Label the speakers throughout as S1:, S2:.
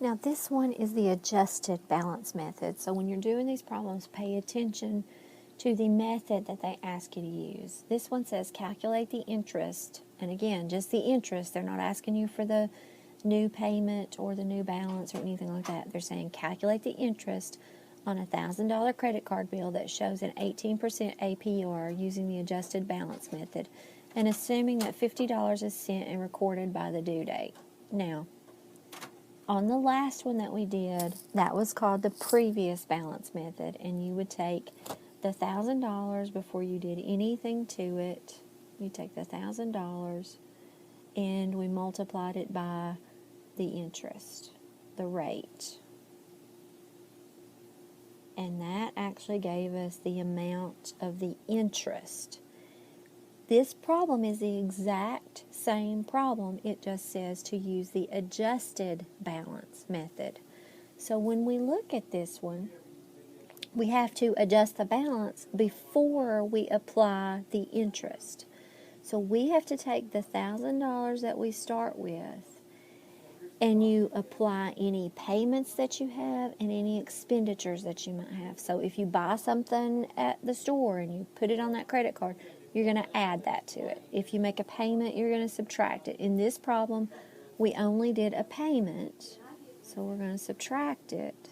S1: Now this one is the adjusted balance method. So when you're doing these problems, pay attention to the method that they ask you to use. This one says calculate the interest. And again, just the interest. They're not asking you for the new payment or the new balance or anything like that. They're saying calculate the interest on a $1,000 credit card bill that shows an 18% APR using the adjusted balance method and assuming that $50 is sent and recorded by the due date. Now, on the last one that we did, that was called the previous balance method, and you would take the $1,000 before you did anything to it. You take the $1,000 and we multiplied it by the interest, the rate. And that actually gave us the amount of the interest. This problem is the exact same problem. It just says to use the adjusted balance method. So when we look at this one, we have to adjust the balance before we apply the interest. So we have to take the $1,000 that we start with, and you apply any payments that you have and any expenditures that you might have. So if you buy something at the store and you put it on that credit card, you're going to add that to it. If you make a payment, you're going to subtract it. In this problem, we only did a payment, so we're going to subtract it,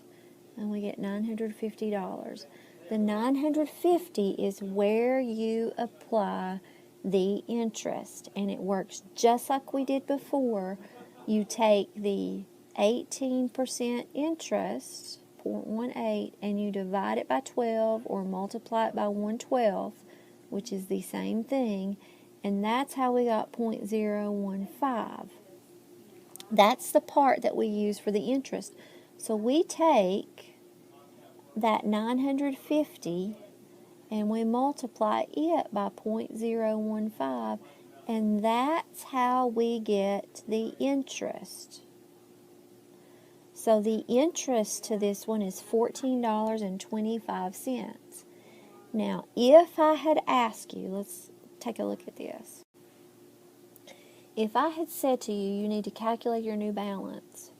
S1: and we get $950. The $950 is where you apply the interest, and it works just like we did before. You take the 18% interest, 0.18, and you divide it by 12 or multiply it by 1/12, which is the same thing, and that's how we got 0.015. That's the part that we use for the interest. So we take that 950 and we multiply it by 0.015, and that's how we get the interest. So the interest to this one is $14.25. Now, if I had asked you, let's take a look at this. If I had said to you, you need to calculate your new balance,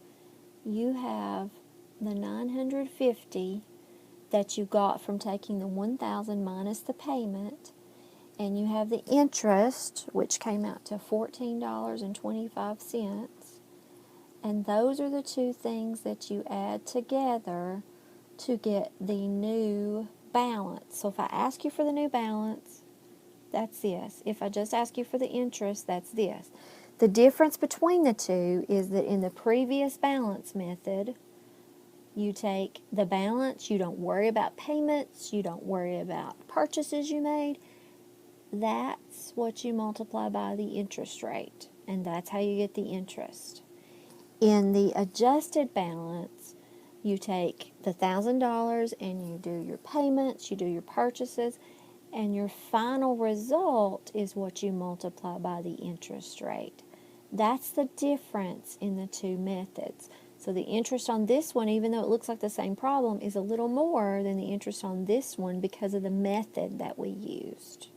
S1: you have the 950 that you got from taking the 1,000 minus the payment, and you have the interest, which came out to $14.25, and those are the two things that you add together to get the new balance. So if I ask you for the new balance, that's this. If I just ask you for the interest, that's this. The difference between the two is that in the previous balance method, you take the balance, you don't worry about payments, you don't worry about purchases you made. That's what you multiply by the interest rate, and that's how you get the interest. In the adjusted balance, you take the $1,000 and you do your payments, you do your purchases, and your final result is what you multiply by the interest rate. That's the difference in the two methods. So the interest on this one, even though it looks like the same problem, is a little more than the interest on this one because of the method that we used.